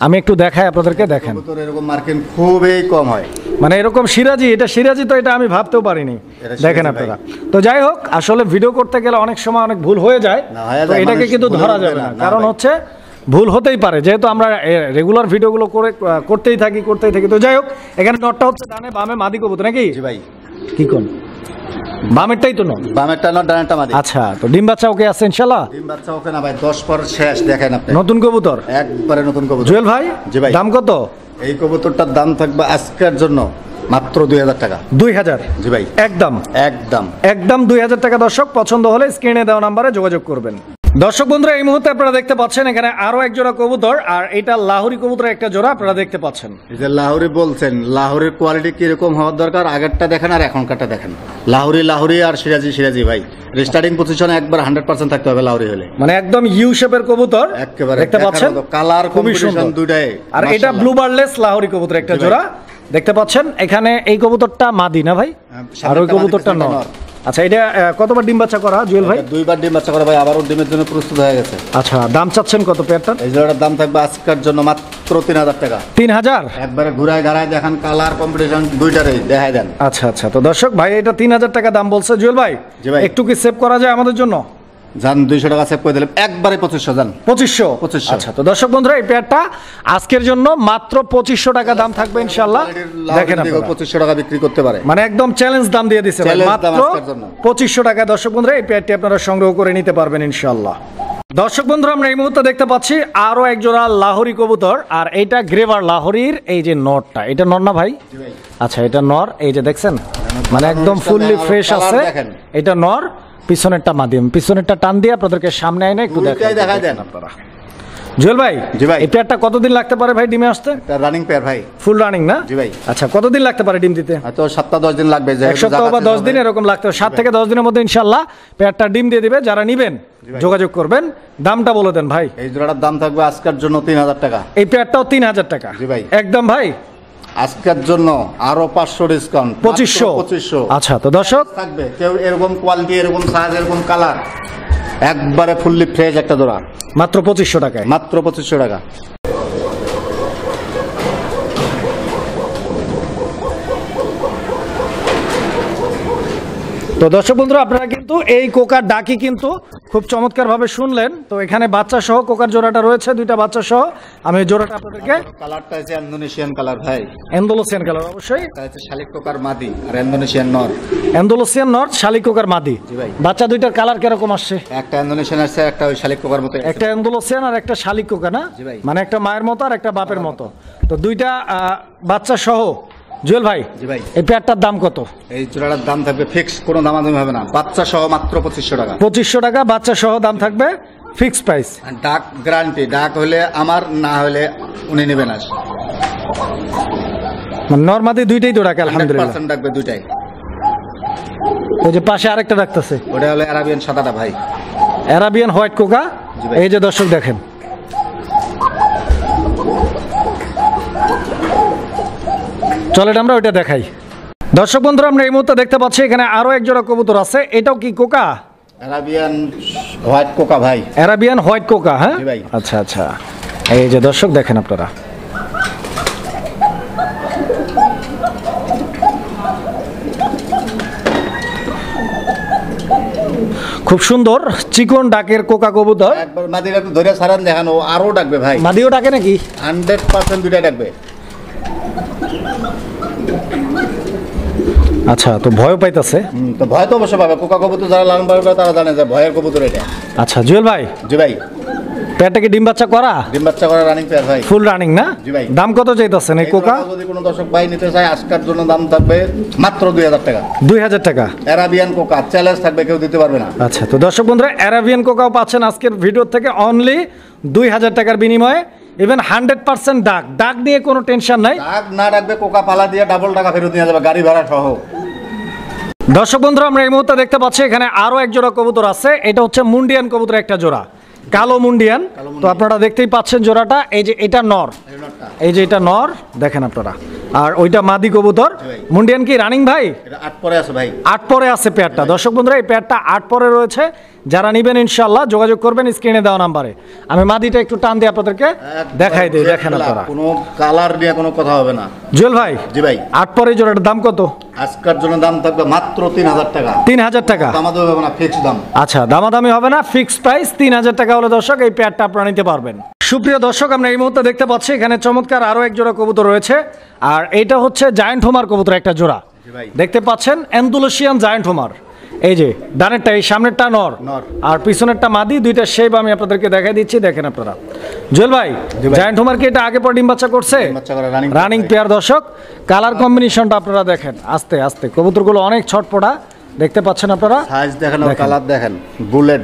আমি একটু দেখাই আপনাদেরকে, দেখেন কবুতর এরকম মার্কিং খুবই কম হয়, মানে এরকম সিরাজি, এটা সিরাজি তো এটা আমি ভাবতেও পারিনি। দেখেন আপনারা, তো যাই হোক আসলে ভিডিও করতে গেলে অনেক সময় অনেক ভুল হয়ে যায়, তো এটাকে কিন্তু ধরা যাবে না, কারণ হচ্ছে ভুল হতেই পারে, যেহেতু আমরা রেগুলার ভিডিওগুলো করতেই থাকি। তো যাই হোক এখানে নটটা হচ্ছে ডানে বামে মাদি কবুতর নাকি? জি ভাই। কি কোন বামেরটাই তো নট? বামেরটা নট, ডানেরটা মাদি। আচ্ছা, তো ডিম বাচ্চা ওকে আছে ইনশাআল্লাহ? ডিম বাচ্চা ওকে না ভাই, 10 পর শেষ। দেখেন আপনি নতুন কবুতর, একবারে নতুন কবুতর। জুয়েল ভাই জি ভাই, দাম কত? এই কবুতরটার দাম থাকবে আজকের জন্য মাত্র 2000 টাকা। 2000? জি ভাই, একদম একদম একদম 2000 টাকা। দর্শক পছন্দ হলে স্ক্রিনে দেওয়া নাম্বারে যোগাযোগ করবেন। দর্শক বন্ধুরা এই মুহূর্তে আপনারা দেখতে পাচ্ছেন এখানে আরো এক জোড়া কবুতর, আর এটা লাহোরি কবুতর একটা জোড়া আপনারা দেখতে পাচ্ছেন। এই যে লাহোরি বলছেন, লাহোরির কোয়ালিটি কিরকম হওয়ার দরকার আগেরটা দেখেন আর এখনকারটা দেখেন। লাহোরি আর সিরাজি ভাই, স্টার্টিং পজিশনে একবার 100% থাকতে হবে লাহোরি হলে, মানে একদম ইউ শেপের কবুতর একেবারে দেখতে পাচ্ছেন, কালার খুবই সুন্দর দুইটাই। আর এটা ব্লু বার্ডলেস লাহোরি কবুতর একটা জোড়া দেখতে পাচ্ছেন। এখানে এই কবুতরটা মাদি না ভাই, আর ওই কবুতরটা নর। আচ্ছা, এটা কতবার ডিম বাচ্চা করা জুয়েল ভাই? 2বার ডিম বাচ্চা করা ভাই, আবারও ডিমের জন্য প্রস্তুত হয়ে গেছে। আচ্ছা, দাম চাচ্ছেন কত পেয়ারটা? এই জোড়াটার দাম থাকবে আজকের জন্য মাত্র 3000 টাকা। 3000? একবারে ঘুরায় ঘাড়ায় দেখান, কালার কম্পিটিশন দুইটারই দেখাই দেন। আচ্ছা, তো দর্শক ভাই এটা 3000 টাকা দাম বলছে জুয়েল ভাই। জি ভাই, একটু কি সেভ করা যায় আমাদের জন্য? জান 200 টাকা সেভ করে দিলাম, একবারে 2500 জান। 2500? আচ্ছা, তো দর্শক বন্ধুরা এই পেয়ারটা আজকের জন্য মাত্র 2500 টাকা দাম থাকবে ইনশাআল্লাহ। দেখেন আপনারা 2500 টাকা বিক্রি করতে পারে, মানে একদম চ্যালেঞ্জ দাম দিয়ে দিছে ভাই, মাত্র 2500 টাকা। দর্শক বন্ধুরা এই পেয়ারটি আপনারা সংগ্রহ করে নিতে পারবেন ইনশাআল্লাহ। দর্শক বন্ধুরা আমরা এই মুহূর্তে দেখতে পাচ্ছি আরো এক জোড়া লাহোরি কবুতর, আর এইটা গ্রেভার লাহোরির এই যে নরটা, এটা নর না ভাই? আচ্ছা, এটা নর। এই যে দেখছেন মানে একদম ফুললি ফ্রেশ আছে, এটা নর। পিছনেরটা মাধ্যম, পিছনেরটা টান দিয়ে আপনাদেরকে সামনে আইনা একটু দেখাই দেন আপনারা। জুয়েল ভাই, জি ভাই, এই পেয়ারটা কতদিন লাগতে পারে ভাই ডিমে আসতে? এটা রানিং পেয়ার ভাই, ফুল রানিং না? জি ভাই। আচ্ছা, কতদিন লাগতে পারে ডিম দিতে? হয়তো 7-10 দিন লাগবে, 1 সপ্তাহ বা 10 দিন এরকম লাগতে হবে। 7 থেকে 10 দিনের মধ্যে ইনশাআল্লাহ পেয়ারটা ডিম দিয়ে দিবে। যারা নিবেন যোগাযোগ করবেন। দামটা বলে দেন ভাই। এই জোড়াটার দাম থাকবে আজকের জন্য 3000 টাকা। এই পেয়ারটাও 3000 টাকা? জি ভাই, একদম ভাই। আজকের জন্য আরো 500 ডিসকাউন্ট, 2500। আচ্ছা, তো দর্শক থাকবে কেউ এরকম কোয়ালিটি, এরকম সাইজ, এরকম কালার, একবারে ফুললি ফ্রেশ একটা জোড়া মাত্র 2500 টাকায়। মাত্র 2500 টাকা। তো দর্শক বন্ধুরা আপনারা কিন্তু এই কোকার ডাকি কিন্তু খুব চমৎকার ভাবে শুনলেন। তো এখানে বাচ্চা সহ কোকার জোড়াটা রয়েছে, 2টা বাচ্চা সহ। আমি জোড়াটা আপনাদেরকে, কালারটা হচ্ছে ইন্দোনেশিয়ান কালার ভাই, এন্ডোলোসিয়ান কালার অবশ্যই। এটা হচ্ছে শালিক কোকার মাদি আর ইন্দোনেশিয়ান নর। এন্ডোলোসিয়ান নর, শালিক কোকার মাদি। জি ভাই, বাচ্চা দুইটার কালার কিরকম আসছে? একটা ইন্দোনেশিয়ান আছে, একটা ওই শালিক কোকার মতো। একটা এন্ডোলোসিয়ান আর একটা শালিক কোকা না? মানে একটা মায়ের মতো আর একটা বাপের মতো। তো 2টা বাচ্চা সহ। জুয়েল ভাই, জি ভাই, এই পেয়ারটার দাম কত? এই জোড়াটার দাম থাকবে ফিক্স, কোনো দামাদামি হবে না, বাচ্চা সহ মাত্র 2500 টাকা। 2500 টাকা বাচ্চা সহ দাম থাকবে, ফিক্স প্রাইস। ডাক গ্যারান্টি, ডাক হলে আমার, না হলে উনি নেবেন। আস নরমাদি দুইটাই তো ডাকে আলহামদুলিল্লাহ, 100% ডাকবে দুইটাই। ওই যে পাশে আরেকটা ডাকতেছে, ওটা হলো আরাবিয়ান সাদাটা ভাই, আরাবিয়ান হোয়াইট কোকা। এই যে দর্শক দেখেন, চলেন আমরা ওইটা দেখাই। দর্শক বন্ধুরা আমরা এই মুহূর্তে দেখতে পাচ্ছি এখানে আরো এক জোড়া কবুতর আছে। এটাও কি কোকা? অ্যারাবিয়ান হোয়াইট কোকা ভাই। অ্যারাবিয়ান হোয়াইট কোকা, হ্যাঁ জি ভাই। আচ্ছা আচ্ছা, এই যে দর্শক দেখেন আপনারা, খুব সুন্দর চিকন ডাকের কোকা কবুতর। একবার মাদিটা একটু ধরে ছাড়ান দেখানো, আরো ডাকবে ভাই, মাদিও ডাকে নাকি? 100% দুইটা ডাকবে। আচ্ছা, তো ভয় পাইতাছে। তো ভয় তো অবশ্য পাবে, কোকা কবুতর যারা লালন পালন করে তারা জানে যে ভয়ের কবুতর এটা। আচ্ছা জুয়েল ভাই, জি ভাই। পেয়ারটা কি ডিম বাচ্চা করা? ডিম বাচ্চা করা রানিং পেয়ার ভাই, ফুল রানিং না? জি ভাই। দাম কত চাইতাছেন এই কোকা? যদি কোনো দর্শক ভাই নিতে চায় আজকের জন্য দাম থাকবে মাত্র 2000 টাকা। 2000 টাকা। অ্যারাবিয়ান কোকা চ্যালেঞ্জ থাকবে, কেউ দিতে পারবে না। আচ্ছা, তো দর্শক বন্ধুরা অ্যারাবিয়ান কোকাও পাচ্ছেন আজকের ভিডিও থেকে অনলি 2000 টাকার বিনিময়ে। ইভেন 100% ডাক নিয়ে কোনো টেনশন নাই। ডাক না ডাকবে, কোকা পালা দিয়ে ডাবল টাকা ফেরত নিয়ে যাবে, গাড়ি ভাড়া সহ। দর্শক বন্ধুরা আমরা এই মুহূর্তে দেখতে পাচ্ছি এখানে আরো এক জোড়া কবুতর আছে। এটা হচ্ছে মুন্ডিয়ান কবুতর একটা জোড়া, কালো মুন্ডিয়ান। তো আপনারা দেখতেই পাচ্ছেন জোড়াটা, এই যে এটা নর, এই যে এটা নর দেখেন আপনারা, আর ওইটা মাদি কবুতর। মুন্ডিয়ান কি রানিং ভাই? এটা 8 পরে আছে ভাই, 8 পরে আছে পেয়ারটা। দর্শক বন্ধুরা এই পেয়ারটা 8 পরে রয়েছে, যারা নেবেন ইনশাআল্লাহ যোগাযোগ করবেন স্ক্রিনে দেওয়া নাম্বারে। আমি মাদিটা একটু টান দিয়ে আপনাদেরকে দেখাই দিই, দেখেন আপনারা। কোনো কালার নিয়ে কোনো কথা হবে না। জুয়েল ভাই, জি ভাই। 8 পরে জোড়াটার দাম কত? আজকের জন্য দাম থাকবে মাত্র 3000 টাকা। 3000 টাকা দামাদামি হবে না, ফিক্স দাম। আচ্ছা, দামাদামি হবে না, ফিক্সড প্রাইস 3000 টাকা হলে দর্শক এই পেয়ারটা আপনারা নিতে পারবেন। সুপ্রিয় দর্শক আমরা এই মুহূর্তে দেখতে পাচ্ছি এখানে চমৎকার আরো এক জোড়া কবুতর রয়েছে, আর এটা হচ্ছে জায়ান্ট হোমার কবুতর একটা জোড়া। দেখতে পাচ্ছেন অ্যান্ডালুসিয়ান জায়ান্ট হোমার। এই যে ডানেরটা, এই সামনেরটা নর আর পিছনেরটা মাদি, দুইটা শেপ আমি আপনাদেরকে দেখাই দিচ্ছি, দেখেন আপনারা। জুয়েল ভাই, জায়ান্ট হোমার কি এটা আগে পর ডিম বাচ্চা করছে? রানিং পেয়ার দর্শক। কালার কম্বিনেশনটা আপনারা দেখেন, আস্তে আস্তে কবুতরগুলো অনেক ছটপটা দেখতে পাচ্ছেন আপনারা। সাইজ দেখেন, কালার দেখেন, বুলেট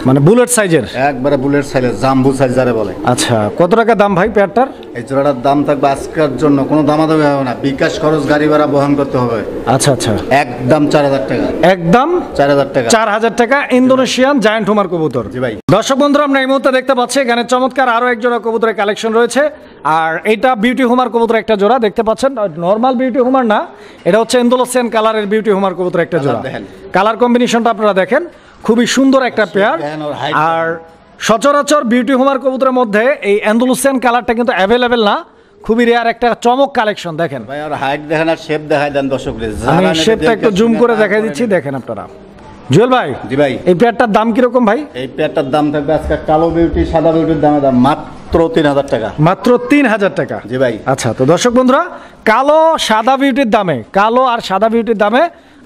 মানে বুলেট সাইজের, একবারে বুলেট সাইজের, জাম্বু সাইজ যারে বলে। আচ্ছা, কত টাকা দাম ভাই পেয়ারটার? এই জোড়াটার দাম থাকবে আজকের জন্য কোনো দামাদামি হবে না, বিকাশ খরচ গাড়ি ভাড়া বহন করতে হবে। আচ্ছা আচ্ছা, একদম 4000 টাকা। একদম 4000 টাকা। 4000 টাকা ইন্দোনেশিয়ান জায়ান্ট হোমার কবুতর। জি ভাই। দর্শক বন্ধুরা আমরা এই মুহূর্তে দেখতে পাচ্ছি এখানে চমৎকার আরো এক জোড়া কবুতরের কালেকশন রয়েছে, আর এটা বিউটি হোমার কবুতর একটা জোড়া দেখতে পাচ্ছেন। নরমাল বিউটি হোমার না, এটা হচ্ছে ইন্দোনেশিয়ান কালারের বিউটি হোমার কবুতর একটা জোড়া। কালার কম্বিনেশনটা আপনারা দেখেন, খুবই সুন্দর একটা পেয়ার। আর সচরাচর বিউটি হোমার কবুতরের মধ্যে এই অ্যান্ডালুসিয়ান কালারটা কিন্তু অ্যাভেলেবেল না, খুবই রেয়ার একটা চমক কালেকশন। দেখেন ভাই, আর হাইট দেখেন আর শেপ দেখাই দেন দর্শকদের। আমি শেপটা একটু জুম করে দেখাই দিচ্ছি, দেখেন আপনারা। জুয়েল ভাই, জি ভাই, এই পেয়ারটার দাম কিরকম ভাই? এই পেয়ারটার দাম থাকবে আজকে কালো বিউটি সাদা বিউটির দাম মাত্র 3000 টাকা। মাত্র 3000 টাকা। জি ভাই। আচ্ছা, তো দর্শক বন্ধুরা কালো সাদা বিউটির দামে, কালো আর সাদা বিউটির দামে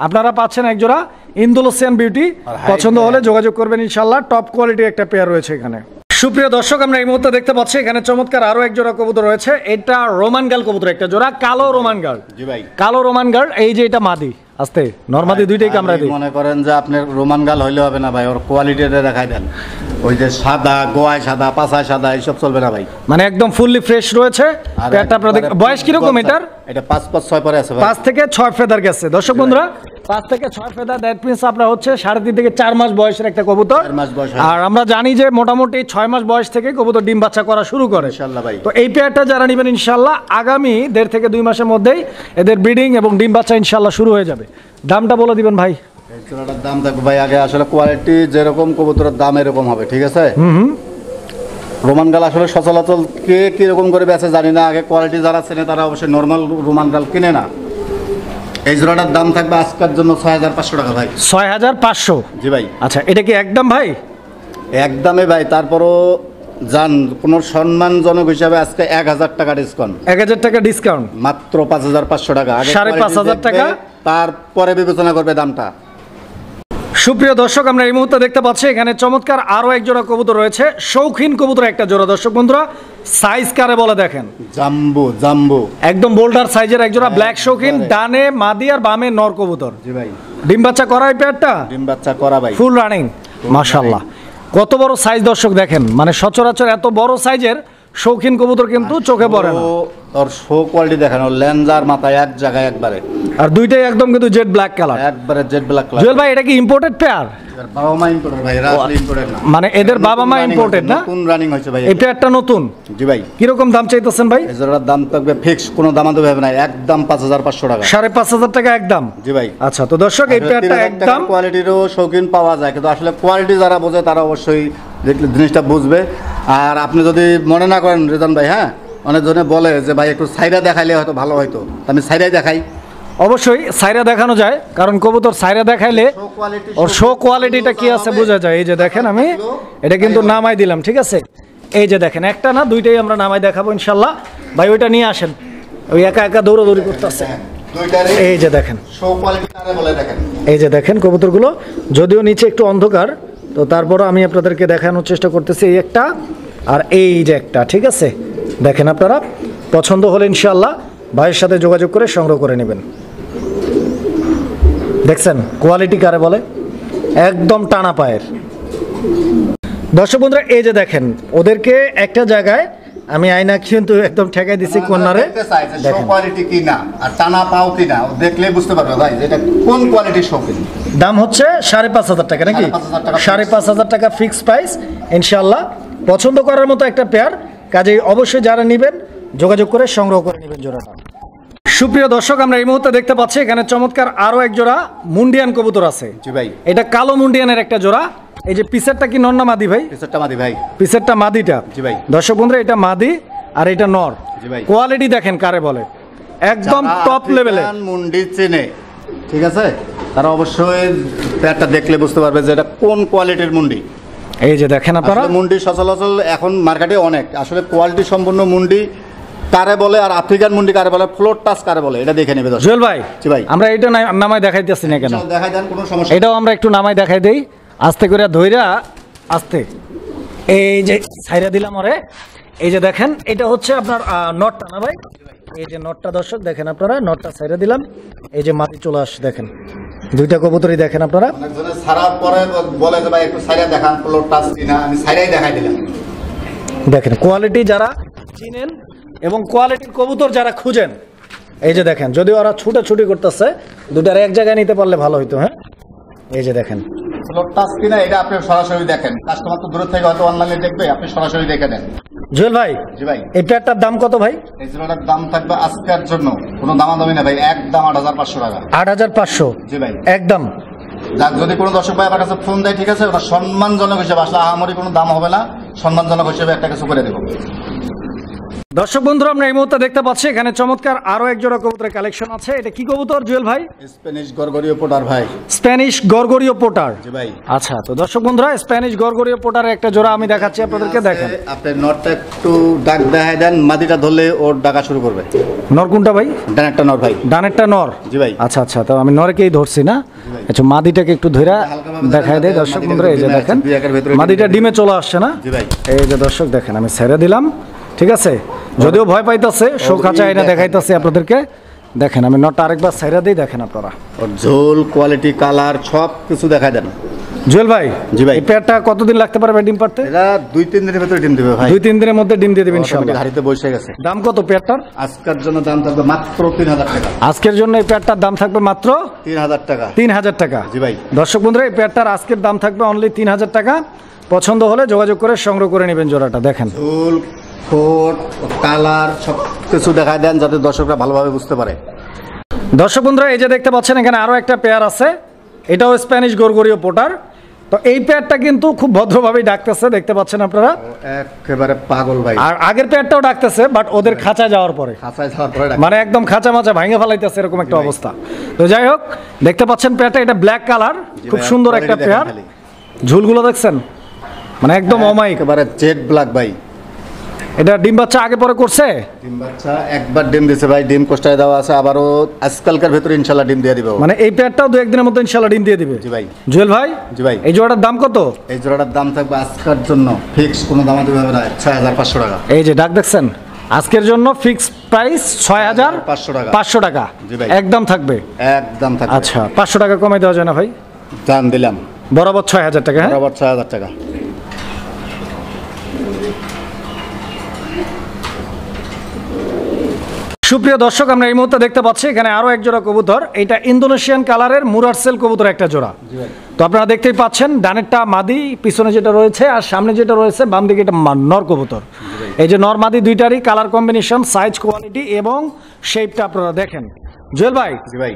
আপনারা পাচ্ছেন এক জোড়া ইন্দোনেশিয়ান বিউটি। পছন্দ হলে যোগাযোগ করবেন ইনশাআল্লাহ, টপ কোয়ালিটির একটা পেয়ার রয়েছে এখানে। সুপ্রিয় দর্শক আমরা এই মুহূর্তে দেখতে পাচ্ছি এখানে চমৎকার আরো এক জোড়া কবুতর রয়েছে। এটা রোমান গার্ল কবুতর একটা জোড়া, কালো রোমান গার্ল। জি ভাই। কালো রোমান গার্ল, এই যে এটা মাদি, আস্তে নরমাদি দুইটাই কামড়া দিই। মনে করেন যে আপনার রোমান গাল হইলে হবে না ভাই, ওর কোয়ালিটিটা দেখাই দেন। ওই যে সাদা গোয়ায় সাদা পাছায় সাদা এইসব চলবে না ভাই, মানে একদম ফুললি ফ্রেশ রয়েছে। পেয়ারটা আপনারা বয়স কিরকম এটার? এটা 5 পরে আছে ভাই, 5 থেকে 6 ফেদার গেছে। দর্শক বন্ধুরা 5 থেকে 6 ফেদার, দ্যাট মিন্স আপনার হচ্ছে 3.5 থেকে 4 মাস বয়সের একটা কবুতর। 4 মাস বয়স। আর আমরা জানি যে মোটামুটি 6 মাস বয়স থেকে কবুতর ডিম বাচ্চা করা শুরু করে ইনশাআল্লাহ ভাই। তো এই পেয়ারটা যারা নেবেন ইনশাআল্লাহ আগামী 1.5 থেকে 2 মাসের মধ্যেই এদের ব্রিডিং এবং ডিম বাচ্চা ইনশাআল্লাহ শুরু হয়ে যাবে। দামটা বলে দিবেন ভাই। এই জোড়াটার দাম থাকবে ভাই, আগে আসলে কোয়ালিটি যেরকম কবুতরের দাম এরকম হবে, ঠিক আছে? রোমান গাল আসলে সচলাচল কে কিরকম করে বেচে জানি না, আগে কোয়ালিটি যারা চেনে তারা অবশ্যই নর্মাল রোমান গাল কিনে না। এই জোড়াটার দাম থাকবে আজকের জন্য 6500 টাকা ভাই। 6500? জি ভাই। আচ্ছা, এটা কি একদম ভাই? একদমই ভাই, তারপরও জান কোন সম্মানজনক হিসাবে আজকে 1000 টাকা ডিসকাউন্ট। 1000 টাকা ডিসকাউন্ট, মাত্র 5500 টাকা। আগে 5500 টাকা, তারপরে বিবেচনা করবে দামটা। সুপ্রিয় দর্শক আমরা এই মুহূর্তে দেখতে পাচ্ছি এখানে চমৎকার আরো এক জোড়া কবুতর রয়েছে, শৌখিন কবুতর একটা জোড়া। দর্শক বন্ধুরা সাইজ কারে বলে দেখেন, জাম্বো একদম বোল্ডার সাইজের এক জোড়া ব্ল্যাক শৌখিন, ডানে মাদি আর বামে নর কবুতর। জি ভাই। ডিম বাচ্চা করা এই পেয়ারটা? ডিম বাচ্চা করা ভাই, ফুল রানিং। মাশাআল্লাহ, কত বড় সাইজ দর্শক দেখেন, মানে সচরাচর এত বড় সাইজের শৌখিন কবুতর কিন্তু চোখে পড়ে না। ওর শো কোয়ালিটি দেখেন, ওর লেন্সার মাথায় এক জায়গায় একবারে, আর দুইটাই একদম কিন্তু জেড ব্ল্যাক কালার, একবারে জেড ব্ল্যাক কালার। জুয়েল ভাই এটা কি ইম্পোর্টেড পেয়ার? বাবা মা ইম্পোর্টেড ভাই, এরা আসলে ইম্পোর্টেড না, মানে এদের বাবা মা ইম্পোর্টেড না? কোন রানিং হয়েছে ভাই এই পেয়ারটা নতুন? জি ভাই। কিরকম দাম চাইতেছেন ভাই? এই জোড়ার দাম থাকবে ফিক্স, কোনো দামাদামি হবে না, একদম 5500 টাকা। 5500 টাকা একদম? জি ভাই। আচ্ছা, তো দর্শক এই পেয়ারটা একদম কোয়ালিটিরও শৌখিন পাওয়া যায়, কিন্তু আসলে কোয়ালিটি যারা বোঝে তারা অবশ্যই দেখলে জিনিসটা বুঝবে। আর আপনি যদি মনে না করেন রেজান ভাই, হ্যাঁ অনেকজনে বলে যে ভাই একটু সাইরা দেখাইলে হয়তো ভালো হয়তো, আমি সাইরাই দেখাই। অবশ্যই সাইরা দেখানো যায়, কারণ কবুতর সাইরা দেখাইলে ওর শো কোয়ালিটিটা কি আছে বোঝা যায়। এই যে দেখেন আমি এটা কিন্তু নামাই দিলাম, ঠিক আছে? এই যে দেখেন, একটা না দুইটাই আমরা নামাই দেখাবো ইনশাল্লাহ। ভাই ওইটা নিয়ে আসেন, ওই একা একা দৌড়াদৌড়ি করতেছে। এই যে দেখেন, এই যে দেখেন কবুতরগুলো, যদিও নিচে একটু অন্ধকার, তো তারপরও আমি আপনাদেরকে দেখানোর চেষ্টা করতেছি। এই একটা আর এই যে একটা, ঠিক আছে? দেখেন আপনারা পছন্দ হলে ইনশাল্লাহ ভাইয়ের সাথে যোগাযোগ করে সংগ্রহ করে নেবেন। দেখছেন কোয়ালিটি কারে বলে, একদম টানা পায়ের। দর্শক বন্ধুরা এই যে দেখেন, ওদেরকে একটা জায়গায় আমি আয়না কিন্তু একদম ঠেকাই দিছি কর্নারে। দেখেন কোয়ালিটি কি না আর টানা পাও কি না দেখলে বুঝতে পারবে ভাই এটা কোন কোয়ালিটির শৌখিন। দাম হচ্ছে 5500 টাকা নাকি? 5500 টাকা ফিক্স প্রাইস ইনশাআল্লাহ। পছন্দ করার মতো একটা পেয়ার, কাজেই অবশ্যই যারা নেবেন যোগাযোগ করে সংগ্রহ করে নেবেন জোড়াটা। সুপ্রিয় দর্শক, আমরা এই মুহূর্তে দেখতে পাচ্ছি এখানে চমৎকার আরো এক জোড়া মুন্ডিয়ান কবুতর আছে। জি ভাই। এটা কালো মুন্ডিয়ানের একটা জোড়া। এই যে পিসেরটা কি নর না মাদি ভাই? পিসেরটা মাদি ভাই। পিসেরটা মাদিটা? জি ভাই। দর্শক বন্ধুরা এটা মাদি আর এটা নর। জি ভাই। কোয়ালিটি দেখেন কারে বলে, একদম টপ লেভেলে। মুন্ডি চেনে, ঠিক আছে, তারা অবশ্যই পেয়ারটা দেখলে বুঝতে পারবে যে এটা কোন কোয়ালিটির মুন্ডি। এই যে দেখেন আপনারা, মুন্ডি সচলাচল এখন মার্কেটে অনেক, আসলে কোয়ালিটি সম্পন্ন মুন্ডি কারে বলে আর আফ্রিকান মুন্ডি কারে বলে, ফ্লোর টাচ কারে বলে, এটা দেখে নেবে। জুয়েল ভাই, জি ভাই, আমরা এটা নামাই দেখাইতেছি না কেন? দেখাই দেন, কোনো সমস্যা। এটাও আমরা একটু নামাই দেখাই দেই, আস্তে করে ধইরা আস্তে। এই যে ছাইরা দিলাম ওরে। এই যে দেখেন, এটা হচ্ছে আপনার নটটা না ভাই? এই যে নটটা দর্শক দেখেন আপনারা, নটটা ছাইরা দিলাম। এই যে মাটি চলে আসছে দেখেন, দুইটা কবুতরই দেখেন আপনারা। অনেকজনে ছাড়ার পরে বলে যে ভাই একটু ছাইরা দেখান, ফ্লোর টাচ কিনা, আমি ছাইরাই দেখাই দিলাম। দেখেন কোয়ালিটি যারা চিনেন এবং কোয়ালিটির কবুতর যারা খুঁজেন, এই যে দেখেন, যদি ওরা ছুটাছুটি করতেছে দুটার এক জায়গায় নিতে পারলে ভালো হইতো। হ্যাঁ, এই যে দেখেন ফ্লোর টাচ কিনা, এটা আপনি সরাসরি দেখেন, কাস্টমার তো দূর থেকে হয়তো অনলাইনে দেখবে, আপনি সরাসরি দেখে দেন। জুয়েল ভাই, জি ভাই, এই পেয়ারটার দাম কত ভাই? এই জোড়াটার দাম থাকবে আজকের জন্য কোনো দামাদামি না ভাই, একদম 8500 টাকা। 8500? জি ভাই, একদম। যাক, যদি কোনো দর্শক ভাই আমার কাছে ফোন দেয়, ঠিক আছে, ওটা সম্মানজনক হিসেবে, আসলে আহামরি কোনো দাম হবে না, সম্মানজনক হিসেবে একটা কিছু করে দেবো। দর্শক বন্ধুরা, আমরা এই মুহূর্তে দেখতে পাচ্ছি এখানে চমৎকার আরো এক জোড়া কবুতরের কালেকশন আছে। এটা কি কবুতর জুয়েল ভাই? স্প্যানিশ গরগরীয় পোটার ভাই। স্প্যানিশ গরগরীয় পোটার? জি ভাই। আচ্ছা, তো দর্শক বন্ধুরা স্প্যানিশ গরগরীয় পোটারের একটা জোড়া আমি দেখাচ্ছি আপনাদেরকে, দেখেন। আপনি নটটা একটু ডাক দেখাই দেন, মাদিটা ধরলে ওর ডাকা শুরু করবে। নর কোনটা ভাই? ডানেরটা নর ভাই। ডানেরটা নর? জি ভাই। আচ্ছা আচ্ছা, তো আমি নরকেই ধরছি না। আচ্ছা, মাদিটাকে একটু ধইরা দেখাই দেয় দর্শক বন্ধুরা। এই যে দেখেন, মাদিটা ডিমে চলে আসছে না? জি ভাই। এই যে দর্শক দেখেন, আমি ছেড়ে দিলাম, ঠিক আছে? যদিও ভয় পাইতেছে, শোকাচা এটা দেখাইতেছে আপনাদেরকে। দেখেন আমি নটটা আরেকবার ছেড়ে দিই, দেখেন আপনারা। ওর ঝোল, কোয়ালিটি, কালার সব কিছু দেখাই দেন। জুয়েল ভাই, জি ভাই, এই পেয়ারটা কতদিন লাগতে পারবে ডিম পারতে? এটা 2-3 দিনের ভিতরে ডিম দিবে ভাই। 2-3 দিনের মধ্যে ডিম দিয়ে দিবেন ইনশাআল্লাহ। গাড়িতে বসে গেছে। দাম কত পেয়ারটার? আজকের জন্য দাম থাকবে মাত্র 3000 টাকা। আজকের জন্য এই পেয়ারটার দাম থাকবে মাত্র 3000 টাকা। 3000 টাকা? জি ভাই। দর্শক বন্ধুরা, এই পেয়ারটার আজকের দাম থাকবে অনলি 3000 টাকা। পছন্দ হলে যোগাযোগ করে সংগ্রহ করে নেবেন জোড়াটা। দেখেন ঝোল, ফোট, কালার সব কিছু দেখাই দেন যাতে দর্শকরা ভালোভাবে বুঝতে পারে। দর্শক বন্ধুরা, এই যে দেখতে পাচ্ছেন এখানে আরো একটা পেয়ার আছে, এটাও স্প্যানিশ গরগরীয় পোটার। তো এই পেয়ারটা কিন্তু খুব ভদ্রভাবেই ডাকতেছে, দেখতে পাচ্ছেন আপনারা, একেবারে পাগল ভাই। আর আগের পেয়ারটাও ডাকতেছে, বাট ওদের খাঁচায় যাওয়ার পরে, খাঁচায় যাওয়ার পরে মানে একদম খাঁচা মাচা ভাঙে ফেলাইতেছে এরকম একটা অবস্থা। তো যাই হোক, দেখতে পাচ্ছেন পেয়ারটা, এটা ব্ল্যাক কালার, খুব সুন্দর একটা পেয়ার। ঝুলগুলো দেখছেন, মানে একদম অমায়িক, একেবারে জেড ব্ল্যাক ভাই। এটা ডিম বাচ্চা আগে পরে করছে? ডিম বাচ্চা একবার ডিম দিয়েছে ভাই, ডিম কোষ্টায় দেওয়া আছে, আবারও আজকালকার ভেতরে ইনশাল্লাহ ডিম দিয়ে দিবে। মানে এই পেয়ারটাও 2-1 দিনের মধ্যে ইনশাল্লাহ ডিম দিয়ে দিবে? জি ভাই। জুয়েল ভাই, জি ভাই, এই জোড়াটার দাম কত? এই জোড়াটার দাম থাকবে আজকের জন্য ফিক্স, কোনো দামাদামি হবে না, 6500 টাকা। এই যে ডাক দেখছেন, আজকের জন্য ফিক্স প্রাইস 6500 টাকা। 500 টাকা? জি ভাই, একদম থাকবে? একদম থাকবে। আচ্ছা, 500 টাকা কমাই দেওয়া যায় না ভাই? দাম দিলাম বরাবর 6000 টাকা। হ্যাঁ, বরাবর 6000 টাকা। সুপ্রিয় দর্শক, আমরা এই মুহূর্তে দেখতে পাচ্ছি এখানে আরো এক জোড়া কবুতর। এটা ইন্দোনেশিয়ান কালারের মুরারসেল কবুতর একটা জোড়া। তো আপনারা দেখতেই পাচ্ছেন, ডানেরটা মাদি, পিছনে যেটা রয়েছে আর সামনে যেটা রয়েছে বাম দিকে এটা নর কবুতর। এই যে নর মাদি দুইটারই কালার কম্বিনেশন, সাইজ, কোয়ালিটি এবং শেপটা আপনারা দেখেন। জুয়েল ভাই,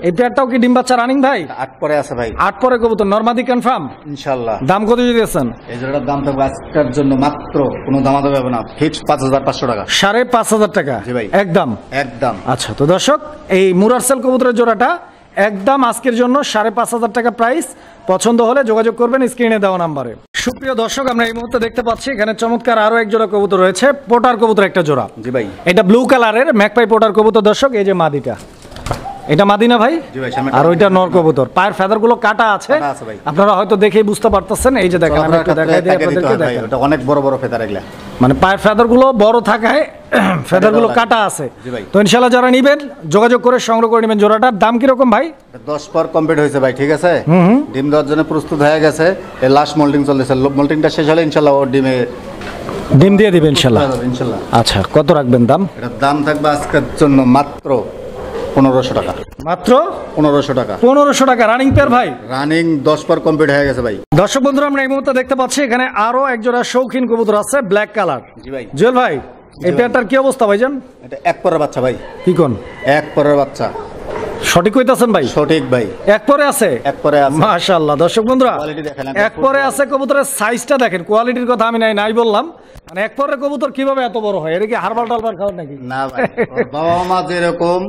এই পেয়ারটাও কি ডিম বাচ্চা রানিং ভাই? 8 পরে আছে ভাই। 8 পরে কবুতর, নরমাদি কনফার্ম ইনশাআল্লাহ। দাম কত দিয়েছেন? এই জোড়াটার দাম থাকবে আজকের জন্য মাত্র, কোনো দামাদামি হবে না, ফিক্সড 5500 টাকা। 5500 টাকা জি ভাই, একদম একদম। আচ্ছা, তো দর্শক এই মুরারসেল কবুতরের জোড়াটা একদম আজকের জন্য 5500 টাকা প্রাইস। পছন্দ হলে যোগাযোগ করবেন স্ক্রিনে দেওয়া নাম্বারে। সুপ্রিয় দর্শক, আমরা এই মুহূর্তে দেখতে পাচ্ছি এখানে চমৎকার আরো এক জোড়া কবুতর রয়েছে, পোটার কবুতর একটা জোড়া। জি ভাই, এটা ব্লু কালারের ম্যাকপাই পোটার কবুতর। দর্শক এই যে মাদিটা, এটা মাদিনা ভাই? জি ভাই। আর ওইটা নর কবুতর, পায়ের ফেদার গুলো কাটা আছে, আপনারা হয়তো দেখেই বুঝতে পারতেছেন। এই যে দেখেন, আমি একটু দেখাই দিই আপনাদেরকে, দেখেন এটা অনেক বড় বড় ফেদার এগুলা, মানে পায়ের ফেদার গুলো বড় থাকায় ফেদার গুলো কাটা আছে। তো ইনশাআল্লাহ যারা নিবেন যোগাযোগ করে সংগ্রহ করে নেবেন। জোড়াটার দাম কি রকম ভাই? 10 পর কমপ্লিট হয়েছে ভাই, ঠিক আছে। ডিম দেওয়ার জন্য প্রস্তুত হয়ে গেছে, এই লাস্ট মোল্ডিং চলতেছে। মোল্ডিংটা শেষ হলে ইনশাআল্লাহ ওর ডিম দিয়ে দিবেন ইনশাআল্লাহ। ইনশাআল্লাহ। আচ্ছা, কত রাখবেন দাম? এটার দাম থাকবে আজকের জন্য মাত্র 1500 টাকা। মাত্র 1500 টাকা। 1500 টাকা রানিং পেয়ার ভাই? রানিং 10 পর কমপ্লিট হয়ে গেছে ভাই। দর্শক বন্ধুরা, আমরা এই মুহূর্তে দেখতে পাচ্ছি এখানে আরো এক জোড়া শৌখিন কবুতর আছে, ব্ল্যাক কালার। জি ভাই। জুয়েল ভাই, এই পেয়ারটার কি অবস্থা ভাইজান? এটা এক পরের বাচ্চা ভাই। কি কোন? এক পরের বাচ্চা। সঠিক কইতাছেন ভাই? সঠিক ভাই। এক পরে আছে? এক পরে আছে। মাশাআল্লাহ। দর্শক বন্ধুরা, কোয়ালিটি দেখেন, এক পরে আছে কবুতরের সাইজটা দেখেন, কোয়ালিটির কথা আমি নাই বললাম, মানে এক পরের কবুতর কিভাবে এত বড় হয়? এটা কি হারবাল টালবার খাওয়ার নাকি? না ভাই, ওর বাবা মা যেরকম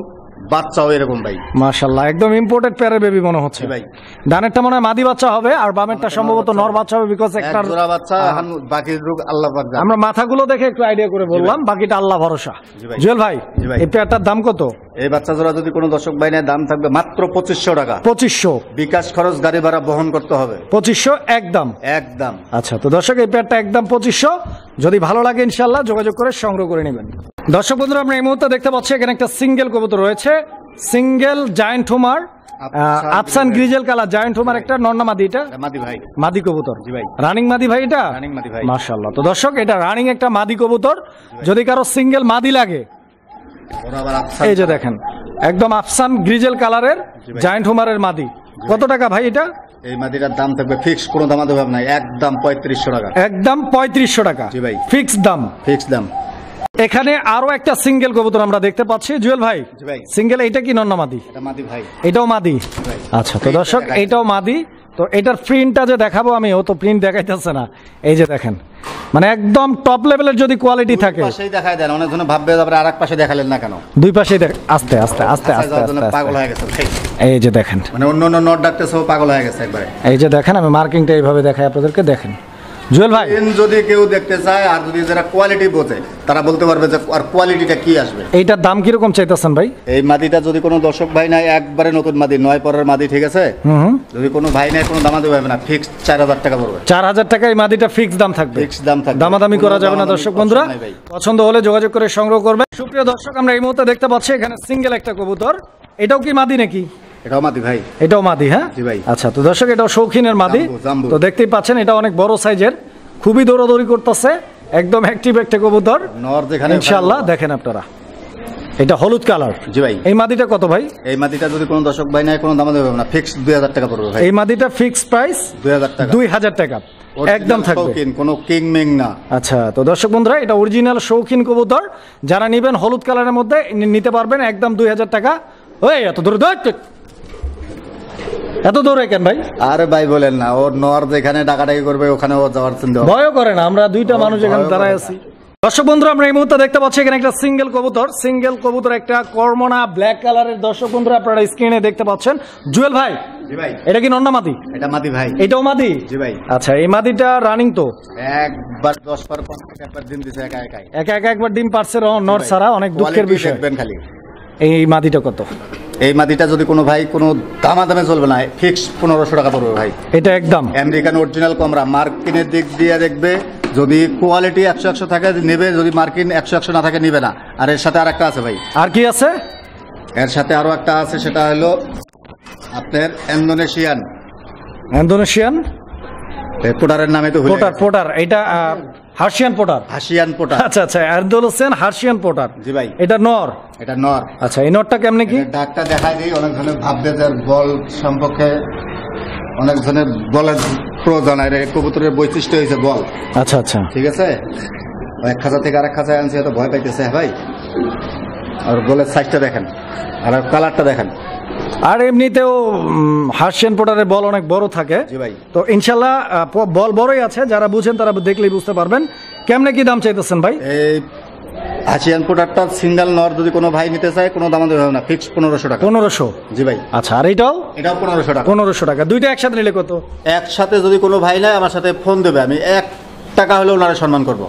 বাচ্চাও এরকম ভাই। মাশাআল্লাহ, একদম ইম্পোর্টেড পেয়ারের বেবি মনে হচ্ছে ভাই। ডানেরটা মনে হয় মাদি বাচ্চা হবে আর বামেরটা সম্ভবত নর বাচ্চা হবে, বিকজ একটা জোড়া বাচ্চা। বাকি রূপ আল্লাহ পাক জানে। আমরা মাথাগুলো দেখে একটু আইডিয়া করে বললাম, বাকিটা আল্লাহ ভরসা। জুয়েল ভাই, এই পেয়ারটার দাম কত? এই বাচ্চা জোড়া যদি কোনো দর্শক ভাই নেয়, দাম থাকবে মাত্র 2500 টাকা। 2500 বিকাশ খরচ, গাড়ি ভাড়া বহন করতে হবে। 2500 একদম? একদম। আচ্ছা, তো দর্শক এই পেয়ারটা একদম 2500। যদি ভালো লাগে ইনশাআল্লাহ যোগাযোগ করে সংগ্রহ করে নেবেন। দর্শক বন্ধুরা, আমরা এই মুহূর্তে দেখতে পাচ্ছি এখানে একটা সিঙ্গেল কবুতর রয়েছে, সিঙ্গেল জায়ান্ট হুমার, আফসান গ্রিজেল কালার জায়ান্ট হুমার একটা নন্না মাদি। এটা মাদি ভাই, মাদি কবুতর। জি ভাই। রানিং মাদি ভাই? এটা রানিং মাদি ভাই। মাশাআল্লাহ। তো দর্শক এটা রানিং একটা মাদি কবুতর। যদি কারো সিঙ্গেল মাদি লাগে, এই যে দেখেন একদম আফসান গ্রিজেল কালারের জায়ান্ট হুমারের মাদি। কত টাকা ভাই এটা? এই মাদিটার দাম থাকবে ফিক্স, কোনো দামাদামি হবে না, একদম 3500 টাকা। একদম 3500 টাকা? জি ভাই। ফিক্স দাম? ফিক্স দাম। এখানে আরো একটা সিঙ্গেল কবুতর আমরা দেখতে পাচ্ছি। জুয়েল ভাই, সিঙ্গেল এটা কি নন্না মাদি? এটা মাদি ভাই। এটাও মাদি? আচ্ছা, তো দর্শক এটাও মাদি। তো এটার প্রিন্টটা যে দেখাবো আমি, ও তো প্রিন্ট দেখাইতেছে না। এই যে দেখেন, মানে একদম টপ লেভেলের যদি কোয়ালিটি থাকে। পাশেই দেখায় দেন, অনেক জন ভাববে তারপরে আরেক পাশে দেখালেন না কেন? দুই পাশেই দেখ। আস্তে আস্তে আস্তে আস্তে আস্তে পাগল হয়ে গেছে ভাই। এই যে দেখেন, মানে অন্য অন্য নট ডাকতে সব পাগল হয়ে গেছে একবারে। এই যে দেখেন, আমি মার্কিংটা এইভাবে দেখাই আপনাদেরকে, দেখেন। জুয়েল ভাই, যদি কেউ দেখতে চায় আর যদি যারা কোয়ালিটি বোঝে, তারা বলতে পারবে যে আর কোয়ালিটিটা কি আসবে। এইটার দাম কিরকম চাইতেছেন ভাই? এই মাদিটা যদি কোনো দর্শক ভাই নাই, একবারে নতুন মাদি, 9 পরের মাদি, ঠিক আছে। যদি কোনো ভাই নাই, কোনো দামাদামি হবে না, ফিক্স 4000 টাকা পড়বে। 4000 টাকা এই মাদিটা ফিক্স দাম থাকবে? ফিক্স দাম থাকবে, দামাদামি করা যাবে না। দর্শক বন্ধুরা, পছন্দ হলে যোগাযোগ করে সংগ্রহ করবেন। সুপ্রিয় দর্শক, আমরা এই মুহূর্তে দেখতে পাচ্ছি এখানে সিঙ্গেল একটা কবুতর। এটাও কি মাদি নাকি? এটাও মাদি ভাই। এটাও মাদি? হ্যাঁ জি ভাই। আচ্ছা, তো দর্শক এটাও শৌখিনের মাদি। তো দেখতেই পাচ্ছেন এটা অনেক বড় সাইজের, খুবই দৌড়াদৌড়ি করতেছে, একদম অ্যাক্টিভ একটা কবুতর ইনশাআল্লাহ। দেখেন আপনারা, এটা হলুদ কালার। জি ভাই। এই মাদিটা কত ভাই? এই মাদিটা যদি কোনো দর্শক ভাই নাই, কোনো দামাদামি হবে না, ফিক্স 2000 টাকা পড়বে ভাই। এই মাদিটা ফিক্স প্রাইস 2000 টাকা। 2000 টাকা একদম থাকবে, কোনো কিং মিং না। আচ্ছা, তো দর্শক বন্ধুরা, এটা অরিজিনাল শৌখিন কবুতর। যারা নেবেন হলুদ কালারের মধ্যে নিতে পারবেন, একদম 2000 টাকা। ওই এত দূরে এত দৌড়ে কেন ভাই? আরে ভাই বলেন না, ওর নর যেখানে ডাকাডাকি করবে ওখানে ও যাওয়ার চিন্তা ভয় করে না। আমরা দুইটা মানুষ এখানে দাঁড়ায় আছি। দর্শক বন্ধুরা, আমরা এই মুহূর্তে দেখতে পাচ্ছি এখানে একটা সিঙ্গেল কবুতর একটা কর্মনা ব্ল্যাক কালারের। দর্শক বন্ধুরা, আপনারা স্ক্রিনে দেখতে পাচ্ছেন। জুয়েল ভাই, জি ভাই, এটা কি নন্না মাদি? এটা মাদি ভাই। এটাও মাদি? জি ভাই। আচ্ছা, এই মাদিটা রানিং তো? একবার 10 পর একবার ডিম দিছে, একা একবার ডিম পারছে নর ছাড়া, অনেক দুঃখের বিষয়। দেখবেন খালি। এই মাদিটা কত? এই মাদিটা যদি কোনো ভাই কোনো দামাদামে চলবে না, ফিক্স 1500 টাকা পড়বে ভাই। এটা একদম আমেরিকান অরিজিনাল কমরা, মার্কিনের দিক দিয়ে দেখবে, যদি কোয়ালিটি 100 থাকে নেবে, যদি মার্কিন 100 না থাকে নিবে না। আর এর সাথে আরেকটা আছে ভাই। আর কি আছে? এর সাথে আরো একটা আছে, সেটা হলো আপনার ইন্দোনেশিয়ান পোটারের নামে তো পোটার। এটা হার্সিয়ান পোটার। হাসিয়ান পোটা। আচ্ছা আচ্ছা, এরদৌল হোসেন হার্সিয়ান পোটার। জি ভাই। এটা নর। এটা নর। আচ্ছা, এই নরটা কেমনে কি? এটা ডাকটা দেখাই দিই, অনেক ধরনের ভাববে যে বল সম্পর্কে অনেক ধরনের বলের প্রয়োজন, আর এই কবুতরের বৈশিষ্ট্য হয়েছে বল। আচ্ছা আচ্ছা, ঠিক আছে, এক খাঁচা থেকে আরেক খাঁচায় আনছি, হয়তো ভয় পাইতেছে। হ্যাঁ ভাই, আর বলের সাইজটা দেখেন আর কালারটা দেখেন। আর এমনিতেও হার্সিয়ান পোটারের বল অনেক বড় থাকে। জি ভাই। তো ইনশাল্লাহ বল বড়ই আছে, যারা বুঝেন তারা দেখলেই বুঝতে পারবেন। কেমনে কি দাম চাইতেছেন ভাই? এই হাসিয়ান পোটারটা সিঙ্গেল নর যদি কোনো ভাই নিতে চায় কোনো দাম দেবে না, ফিক্স 1500 টাকা। 1500? জি ভাই। আচ্ছা, আর এটাও? এটাও 1500 টাকা। 1500 টাকা। দুইটা একসাথে নিলে কত? একসাথে যদি কোনো ভাই নেয় আমার সাথে ফোন দেবে, আমি 1 টাকা হলেও ওনারা সম্মান করবো।